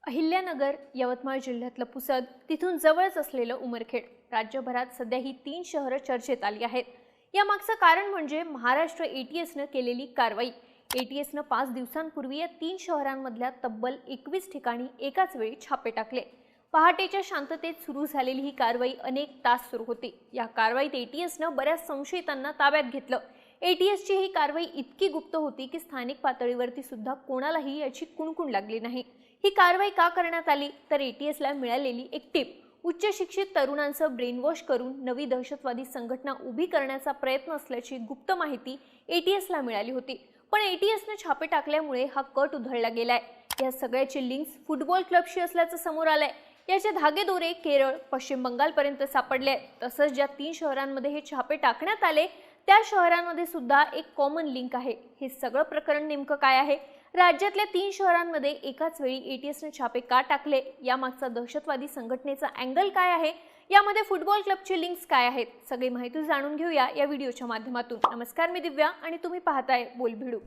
अहिल्यानगर यवतमाळ जिल्ह्यातलं पुसद, तिथून जवळच असलेलं उमरखेड, राज्यभरात सध्या ही 3 शहरं चर्चेत आली आहेत। यामागचं कारण म्हणजे महाराष्ट्र एटीएसनं केलेली कारवाई। एटीएसनं 5 दिवसांपूर्वी या 3 शहरांमधल्या तब्बल 21 ठिकाणी एकाच वेळी छापे टाकले। पहाटेच्या शांततेत सुरू झालेली ही कारवाई अनेक तास सुरू होती। या कारवाईत एटीएसनं बऱ्याच संशयितांना ताब्यात घेतलं। एटीएसची ही कारवाई इतकी गुप्त होती की स्थानिक पातळीवरती सुद्धा कोणालाही याची कुणकुण लागली नाही। ही कारवाई का करण्यात आली तर एटीएसला मिळालेली एक टिप, उच्च शिक्षित तरुणांचं ब्रेनवॉश करून नवी दहशतवादी संघटना उभी करण्याचा प्रयत्न असल्याची गुप्त माहिती एटीएसला मिळाली होती। पण एटीएसने छापे टाकल्यामुळे हा कट उधळला गेलाय। या सगळ्याची लिंक्स फुटबॉल क्लबशी असल्याचं समोर आलंय। याचे धागेदोरे केरळ, पश्चिम बंगालपर्यंत सापडले। तसंच ज्या 3 शहरांमध्ये हे छापे टाकण्यात आले त्या शहरांमध्ये सुद्धा एक कॉमन लिंक आहे। हे सगळं प्रकरण नेमकं काय आहे? राज्यातल्या 3 शहरांमध्ये एकाच वेळी एटीएसने छापे का टाकले? यामागचा दहशतवादी संघटनेचा अँगल काय आहे? यामध्ये फुटबॉल क्लबचे लिंक्स काय आहेत? सगळी माहिती जाणून घेऊया या व्हिडिओच्या माध्यमातून। नमस्कार, मी दिव्या आणि तुम्ही पाहताय बोलभिडू।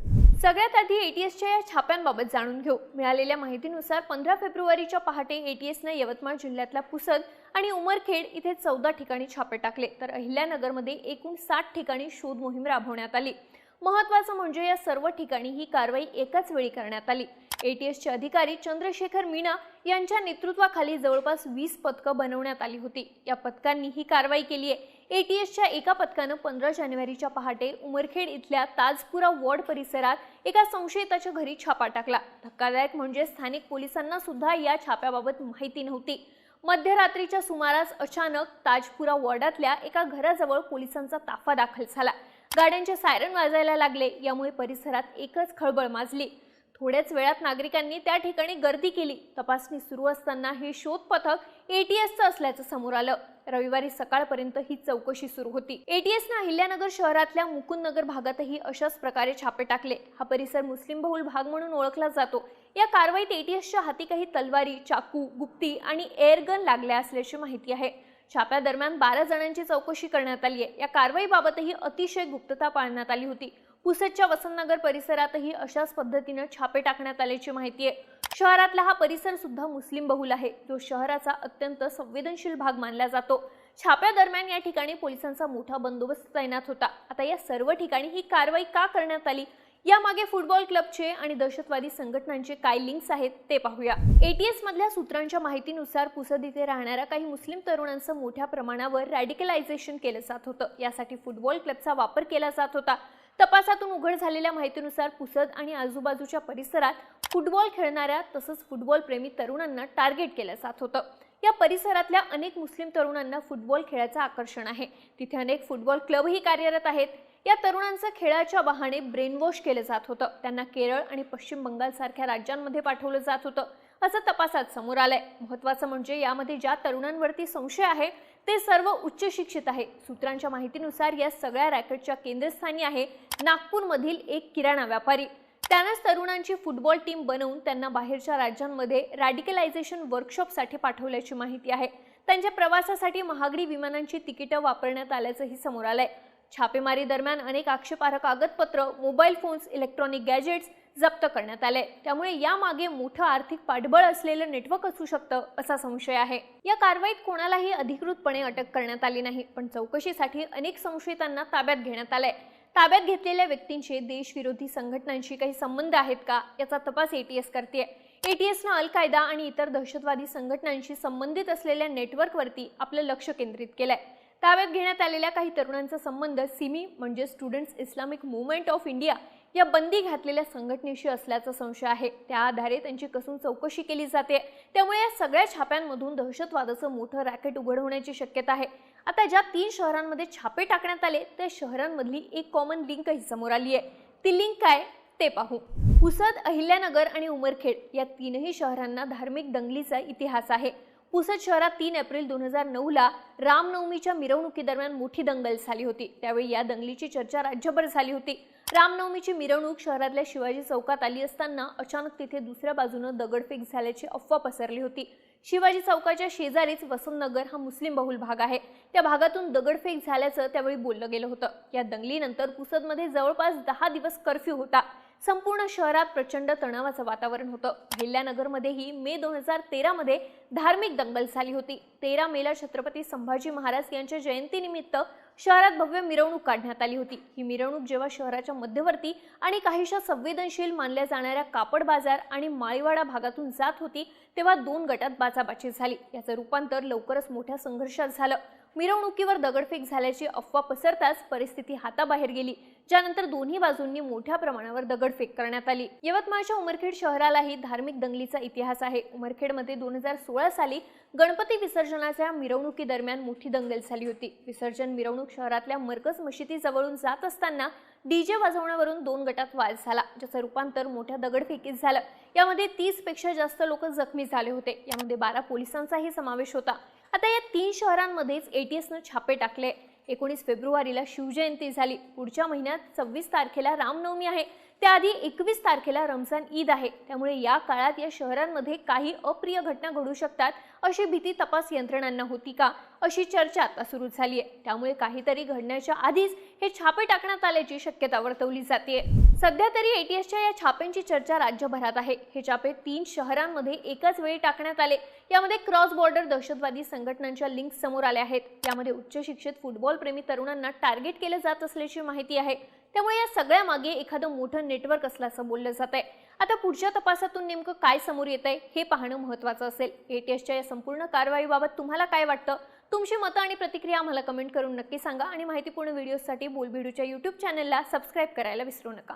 सगळ्यात आधी एटीएसच्या या छाप्यांबाबत जाणून घेऊ। मिळालेल्या माहितीनुसार 15 फेब्रुवारीच्या पहाटे एटीएसने यवतमाळ जिल्ह्यातल्या पुसद आणि उमरखेड इथे 14 ठिकाणी छापे टाकले, तर अहिल्यानगरमध्ये एकूण 60 ठिकाणी शोध मोहीम राबवण्यात आली। महत्त्वाचं म्हणजे या सर्व ठिकाणी ही कारवाई एकाच वेळी करण्यात आली। एटीएसचे अधिकारी चंद्रशेखर मीना यांच्या नेतृत्वाखाली जवळपास 20 पथकं बनवण्यात आली होती। या पथकांनी ही कारवाई केली आहे। एटीएसच्या एका पथकानं 15 जानेवारीच्या पहाटे उमरखेड इथल्या ताजपुरा वॉर्ड परिसरात एका संशयिताच्या घरी छापा टाकला। धक्कादायक म्हणजे स्थानिक पोलिसांना सुद्धा या छाप्याबाबत माहिती नव्हती। मध्यरात्रीच्या सुमारास अचानक ताजपुरा वॉर्डातल्या एका घराजवळ पोलिसांचा ताफा दाखल झाला। गाड्यांचे सायरन वाजायला लागले। यामुळे परिसरात एकच खळबळ माजली। थोड्याच वेळात नागरिकांनी त्या ठिकाणी गर्दी केली। तपासणी सुरू असताना हे शोध पथक एटीएसचं असल्याचं समोर आलं। रविवारी सकाळपर्यंत ही चौकशी सुरू होती। एटीएसने अहिल्यानगर शहरातल्या मुकुंदनगर भागातही अशाच प्रकारे छापे टाकले। हा परिसर मुस्लिम बहुल भाग म्हणून ओळखला जातो। या कारवाईत एटीएसच्या हाती काही तलवारी, चाकू, गुप्ती आणि एअरगन लागल्या असल्याची माहिती आहे। छाप्यादरम्यान 12 जणांची चौकशी करण्यात आली आहे। या कारवाईबाबतही अतिशय गुप्तता पाळण्यात आली होती। पुसदच्या वसंतनगर परिसरातही अशाच पद्धतीने छापे टाकण्यात आल्याची माहिती आहे। शहरातला हा परिसर सुद्धा मुस्लिम बहुल आहे, जो शहराचा अत्यंत संवेदनशील भाग मानला जातो। छाप्यादरम्यान या ठिकाणी पोलिसांचा मोठा बंदोबस्त तैनात होता। आता या सर्व ठिकाणी ही कारवाई का करण्यात आली? यामागे फुटबॉल क्लबचे आणि दहशतवादी संघटनांचे काय लिंक्स आहेत ते पाहूया। एटीएस मधल्या सूत्रांच्या माहितीनुसार पुसद इथे राहणाऱ्या काही मुस्लिम तरुणांचं मोठ्या प्रमाणावर रॅडिकलायझेशन केलं जात होतं। यासाठी फुटबॉल क्लबचा वापर केला जात होता। तपासातून उघड झालेल्या माहितीनुसार पुसद आणि आजूबाजूच्या परिसरात फुटबॉल खेळणाऱ्या तसंच फुटबॉल प्रेमी तरुणांना टार्गेट केलं जात होतं। या परिसरातल्या अनेक मुस्लिम तरुणांना फुटबॉल खेळाचं आकर्षण आहे। तिथे अनेक फुटबॉल क्लबही कार्यरत आहेत। या तरुणांचं खेळाच्या बहाणे ब्रेनवॉश केलं जात होतं। त्यांना केरळ आणि पश्चिम बंगाल सारख्या राज्यांमध्ये पाठवलं जात होतं, असं तपासात समोर आलंय। महत्त्वाचं म्हणजे यामध्ये ज्या तरुणांवरती संशय आहे ते सर्व उच्च शिक्षित आहे। सूत्रांच्या माहितीनुसार या सगळ्या रॅकेटच्या केंद्रस्थानी आहे नागपूरमधील एक किराणा व्यापारी। त्यानंच तरुणांची फुटबॉल टीम बनवून त्यांना बाहेरच्या राज्यांमध्ये रॅडिकलायझेशन वर्कशॉपसाठी पाठवल्याची माहिती आहे। त्यांच्या प्रवासासाठी महागडी विमानांची तिकीटं वापरण्यात आल्याचंही समोर आलंय। छापेमारी दरम्यान अनेक आक्षेपार्ह कागदपत्र, मोबाईल फोन्स, इलेक्ट्रॉनिक गॅजेट्स जप्त करण्यात आले। त्यामुळे यामागे मोठं आर्थिक पाठबळ असलेलं नेटवर्क असू शकतं असा संशय आहे। या कारवाईत कोणालाही अधिकृतपणे अटक करण्यात आली नाही, पण चौकशीसाठी अनेक संशयितांना ताब्यात घेण्यात आलंय। ताब्यात घेतलेल्या व्यक्तींचे देशविरोधी संघटनांशी काही संबंध आहेत का याचा तपास एटीएस करतेय। एटीएसनं अल कायदा आणि इतर दहशतवादी संघटनांशी संबंधित असलेल्या नेटवर्कवरती आपलं लक्ष केंद्रित केलंय। ताब्यात घेण्यात आलेल्या काही तरुणांचा संबंध सिमी म्हणजे students Islamic movement of India या बंदी घातलेल्या संघटनेशी असल्याचा संशय आहे। त्या आधारे त्यांची कसून चौकशी केली जाते। त्यामुळे या सगळ्या छाप्यांमधून दहशतवादाचं मोठं रॅकेट उघड होण्याची शक्यता आहे। आता ज्या 3 शहरांमध्ये छापे टाकण्यात आले त्या शहरांमधली एक कॉमन लिंकही समोर आली आहे। ती लिंक काय ते पाहू। पुसद, अहिल्यानगर आणि उमरखेड या 3ही शहरांना धार्मिक दंगलीचा इतिहास आहे। पुसद शहरात 3 एप्रिल 2009 ला रामनवमीच्या मिरवणुकीदरम्यान मोठी दंगल झाली होती। त्यावेळी या दंगलीची चर्चा राज्यभर झाली होती। रामनवमीची मिरवणूक शहरातल्या शिवाजी चौकात आली असताना अचानक तिथे दुसऱ्या बाजूनं दगडफेक झाल्याची अफवा पसरली होती। शिवाजी चौकाच्या शेजारीच वसंतनगर हा मुस्लिम बहुल भाग आहे। त्या भागातून दगडफेक झाल्याचं त्यावेळी बोललं गेलं होतं। या दंगलीनंतर पुसदमध्ये जवळपास 10 दिवस कर्फ्यू होता। संपूर्ण शहरात प्रचंड तणावाचं वातावरण होतं। अहिल्यानगरमध्येही मे 2013 मध्ये धार्मिक दंगल झाली होती। 13 मेला छत्रपती संभाजी महाराज यांच्या जयंतीनिमित्त शहरात भव्य मिरवणूक काढण्यात आली होती। ही मिरवणूक जेव्हा शहराच्या मध्यवर्ती आणि काहीशा संवेदनशील मानल्या जाणाऱ्या कापड बाजार आणि माळीवाडा भागातून जात होती, तेव्हा दोन गटात बाचाबाची झाली। याचं रूपांतर लवकरच मोठ्या संघर्षात झालं। मिरवणुकीवर दगडफेक झाल्याची अफवा पसरताच परिस्थिती हाताबाहेर गेली, ज्यानंतर दोन्ही बाजूंनी मोठ्या प्रमाणावर दगडफेक करण्यात आली। यवतमाळच्या उमरखेड शहरालाही धार्मिक दंगलीचा इतिहास आहे। उमरखेडमध्ये 2016 साली गणपती विसर्जनाच्या मिरवणुकी दरम्यान मोठी दंगल झाली होती। विसर्जन मिरवणूक शहरातल्या मरकज मशिदीजवळून जात असताना डीजे वाजवण्यावरून दोन गटात वाद झाला, ज्याचं रूपांतर मोठ्या दगडफेकीत झालं। यामध्ये 30 पेक्षा जास्त लोक जखमी झाले होते। यामध्ये 12 पोलिसांचाही समावेश होता। आता या 3 शहरांमध्येच एटीएसने छापे टाकले। 19 फेब्रुवारीला शिवजयंती झाली, पुढच्या महिन्यात 26 तारखेला रामनवमी आहे, त्याआधी 21 तारखेला रमजान ईद आहे। त्यामुळे या काळात या शहरांमध्ये काही अप्रिय घटना घडू शकतात अशी भीती तपास यंत्रणांना होती का, अशी चर्चा आता सुरू झाली आहे। त्यामुळे काहीतरी घडण्याच्या आधीच हे छापे टाकण्यात आल्याची शक्यता वर्तवली जाते। सध्या तरी एटीएसच्या या छाप्यांची चर्चा राज्यभरात आहे। हे छापे 3 शहरांमध्ये एकाच वेळी टाकण्यात आले। यामध्ये क्रॉस बॉर्डर दहशतवादी संघटनांच्या लिंक समोर आल्या आहेत। यामध्ये उच्च शिक्षित फुटबॉल प्रेमी तरुणांना टार्गेट केले जात असल्याची माहिती आहे। त्यामुळे या सगळ्या मागे एखादं मोठं नेटवर्क असल्याचं बोललं जात आहे। आता पुढच्या तपासातून नेमकं काय समोर येत आहे हे पाहणं महत्त्वाचं असेल। एटीएसच्या या संपूर्ण कारवाईबाबत तुम्हाला काय वाटतं? तुमची मतं आणि प्रतिक्रिया आम्हाला कमेंट करून नक्की सांगा आणि माहितीपूर्ण व्हिडिओसाठी बोलबिडूच्या YouTube चॅनलला सबस्क्राईब करायला विसरू नका।